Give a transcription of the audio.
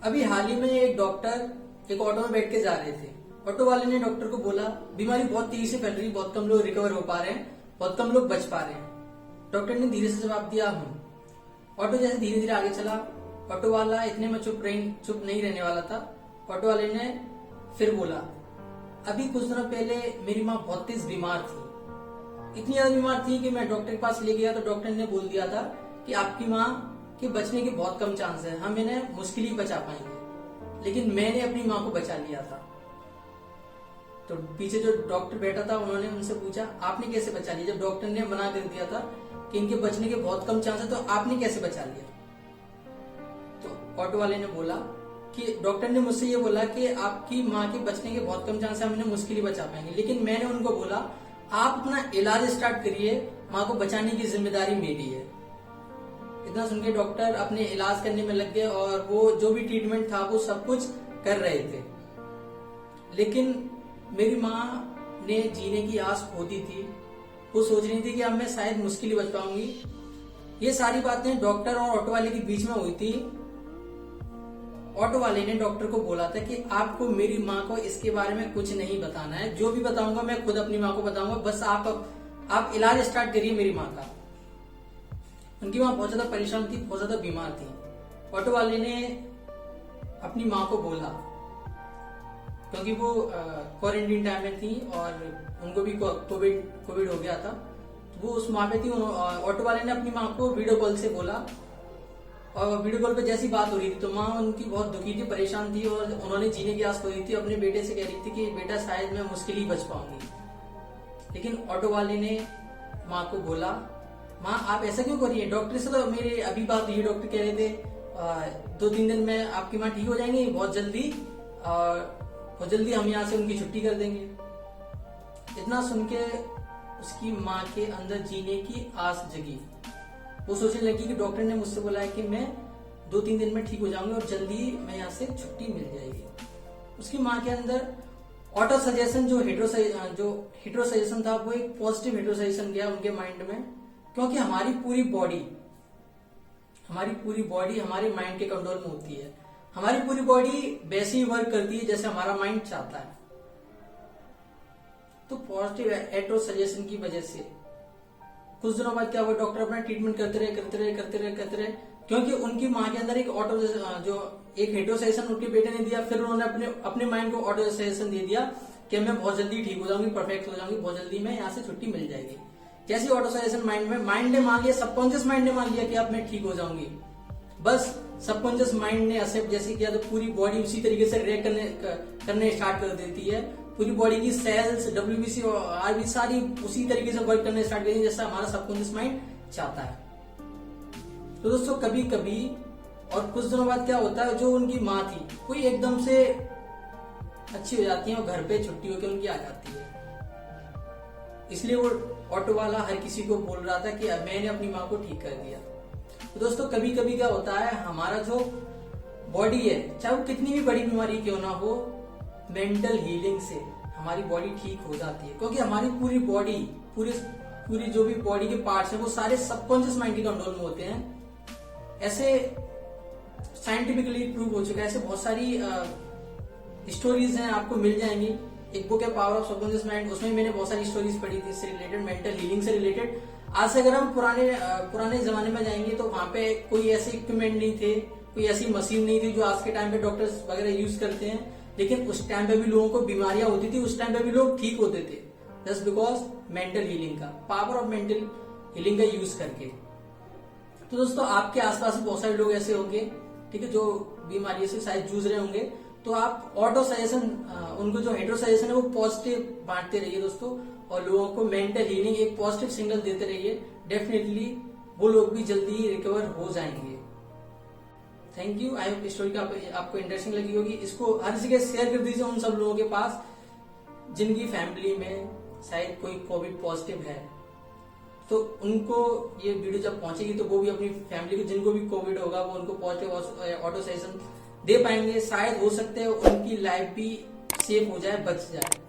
अभी हाल ही में एक डॉक्टर एक ऑटो में बैठ के जा रहे थे। ऑटो वाले ने डॉक्टर को बोला, बीमारी बहुत तेजी से फैल रही है, बहुत कम लोग रिकवर हो पा रहे हैं, बहुत कम लोग बच पा रहे हैं। डॉक्टर ने धीरे से जवाब दिया, ऑटो जैसे धीरे धीरे आगे चला, ऑटो वाला इतने में चुप नहीं रहने वाला था। ऑटो वाले ने फिर बोला, अभी कुछ दिनों पहले मेरी माँ बहुत तेज बीमार थी, इतनी ज्यादा बीमार थी कि मैं डॉक्टर के पास ले गया तो डॉक्टर ने बोल दिया था कि आपकी माँ के बचने के बहुत कम चांस है, हम इन्हें मुश्किल ही बचा पाएंगे। लेकिन मैंने अपनी माँ को बचा लिया था। तो पीछे जो डॉक्टर बैठा था उन्होंने उनसे पूछा, आपने कैसे बचा लिया? जब डॉक्टर ने मना कर दिया था कि इनके बचने के बहुत कम चांस है, तो आपने कैसे बचा लिया? तो ऑटो वाले ने बोला कि डॉक्टर ने मुझसे ये बोला कि आपकी माँ के बचने के बहुत कम चांस है, हम इन्हें मुश्किल ही बचा पाएंगे। लेकिन मैंने उनको बोला, आप अपना इलाज स्टार्ट करिए, माँ को बचाने की जिम्मेदारी मेरी है। इतना सुन के डॉक्टर अपने इलाज करने में लग गए और वो जो भी ट्रीटमेंट था वो सब कुछ कर रहे थे। लेकिन मेरी माँ ने जीने की आस खो दी थी। वो सोच रही थी कि अब मैं शायद मुश्किल ही बच पाऊंगी। ये सारी बातें डॉक्टर और ऑटो वाले के बीच में हुई थी। ऑटो वाले ने डॉक्टर को बोला था कि आपको मेरी माँ को इसके बारे में कुछ नहीं बताना है, जो भी बताऊंगा मैं खुद अपनी माँ को बताऊंगा, बस आप इलाज स्टार्ट करिए मेरी माँ का। उनकी माँ बहुत ज्यादा परेशान थी, बहुत ज्यादा बीमार थी। ऑटो वाले ने अपनी माँ को बोला, क्योंकि वो क्वारंटीन टाइम में थी और उनको भी कोविड हो गया था, तो वो उस माँ पे थी। ऑटो वाले ने अपनी माँ को वीडियो कॉल से बोला और वीडियो कॉल पे जैसी बात हो रही थी तो माँ उनकी बहुत दुखी थी, परेशान थी और उन्होंने जीने की आस खो दी थी। अपने बेटे से कह रही थी कि बेटा शायद मैं मुश्किल ही बच पाऊंगी। लेकिन ऑटो वाले ने माँ को बोला, माँ आप ऐसा क्यों कर रही है? डॉक्टर से तो मेरे अभी बात हुई, डॉक्टर कह रहे थे 2-3 दिन में आपकी माँ ठीक हो जाएंगी, बहुत जल्दी हम यहाँ से उनकी छुट्टी कर देंगे। इतना सुन के उसकी माँ के अंदर जीने की आस जगी। वो सोचने लगी कि डॉक्टर ने मुझसे बोला है कि मैं 2-3 दिन में ठीक हो जाऊंगी और जल्दी मैं यहाँ से छुट्टी मिल जाएगी। उसकी माँ के अंदर ऑटो सजेशन जो हेट्रो सजेशन था वो एक पॉजिटिव हेट्रो सजेशन गया उनके माइंड में, क्योंकि हमारी पूरी बॉडी हमारे माइंड के कंट्रोल में होती है। हमारी पूरी बॉडी वैसे ही वर्क करती है जैसे हमारा माइंड चाहता है। तो पॉजिटिव हेट्रो सजेशन की वजह से कुछ दिनों बाद क्या हुआ, डॉक्टर अपना ट्रीटमेंट करते रहे, क्योंकि उनकी माँ के अंदर एक हेट्रो सजेशन उनके बेटे ने दिया। फिर उन्होंने अपने माइंड को ऑटो सजेशन दे दिया कि मैं बहुत जल्दी ठीक हो जाऊंगी, परफेक्ट हो जाऊंगी, बहुत जल्दी मैं यहाँ से छुट्टी मिल जाएगी। जैसे ऑटो सजेशन माइंड ने मान लिया, सबकॉन्शियस माइंड ने मान लिया कि अब मैं ठीक हो जाऊंगी। बस सबकॉन्शियस माइंड ने एक्सेप्ट जैसे किया तो पूरी बॉडी उसी तरीके से रिएक्ट करने स्टार्ट कर देती है। पूरी बॉडी की सेल्स, WBC और RBC सारी उसी तरीके से वर्क करने स्टार्ट करती है जैसा हमारा सबकॉन्शियस माइंड चाहता है। तो दोस्तों कभी कभी और कुछ दिनों बाद क्या होता है, जो उनकी माँ थी कोई एकदम से अच्छी हो जाती है और घर पे छुट्टी होकर उनकी आ जाती है। इसलिए वो ऑटो वाला हर किसी को बोल रहा था कि मैंने अपनी माँ को ठीक कर दिया। तो दोस्तों कभी कभी क्या होता है, हमारा जो बॉडी है, चाहे वो कितनी भी बड़ी बीमारी क्यों ना हो, मेंटल हीलिंग से हमारी बॉडी ठीक हो जाती है। क्योंकि हमारी पूरी बॉडी पूरी जो भी बॉडी के पार्ट्स हैं वो सारे सबकॉन्शियस माइंड के कंट्रोल में होते हैं। ऐसे साइंटिफिकली प्रूव हो चुका है। ऐसे बहुत सारी स्टोरीज हैं, आपको मिल जाएंगी। एक बुक है पावर ऑफ सबकॉन्शियस माइंड, उसमें मैंने बहुत सारी स्टोरीज पढ़ी थी इससे रिलेटेड, मेंटल हीलिंग से रिलेटेड। आज से अगर हम पुराने जमाने में जाएंगे तो वहां पे कोई ऐसे इक्विपमेंट नहीं थे, कोई ऐसी मशीन नहीं थी जो आज के टाइम पे डॉक्टर्स वगैरह यूज करते हैं। लेकिन उस टाइम पे भी लोगों को बीमारियां होती थी, उस टाइम पे भी लोग ठीक होते थे, जस्ट बिकॉज मेंटल हीलिंग का, पावर ऑफ मेंटल हीलिंग का यूज करके। तो दोस्तों आपके आसपास भी बहुत सारे लोग ऐसे होंगे, ठीक है, जो बीमारियों से शायद जूझ रहे होंगे। तो आप ऑटो सजेशन, उनको जो हेट्रो सजेशन है वो पॉजिटिव बांटते रहिए दोस्तों, और लोगों को मेंटल हीलिंग एक पॉजिटिव सिग्नल देते रहिए। डेफिनेटली वो लोग भी जल्दी रिकवर हो जाएंगे। Thank you. I hope story का आपको इंटरेस्टिंग लगी होगी। इसको हर जगह शेयर कर दीजिए उन सब लोगों के पास जिनकी फैमिली में शायद कोई कोविड पॉजिटिव है। तो उनको ये वीडियो जब पहुंचेगी तो वो भी अपनी फैमिली को, जिनको भी कोविड होगा, वो उनको पॉजिटिव ऑटो सजेशन दे पाएंगे। शायद हो सकते हैं उनकी लाइफ भी सेफ हो जाए, बच जाए।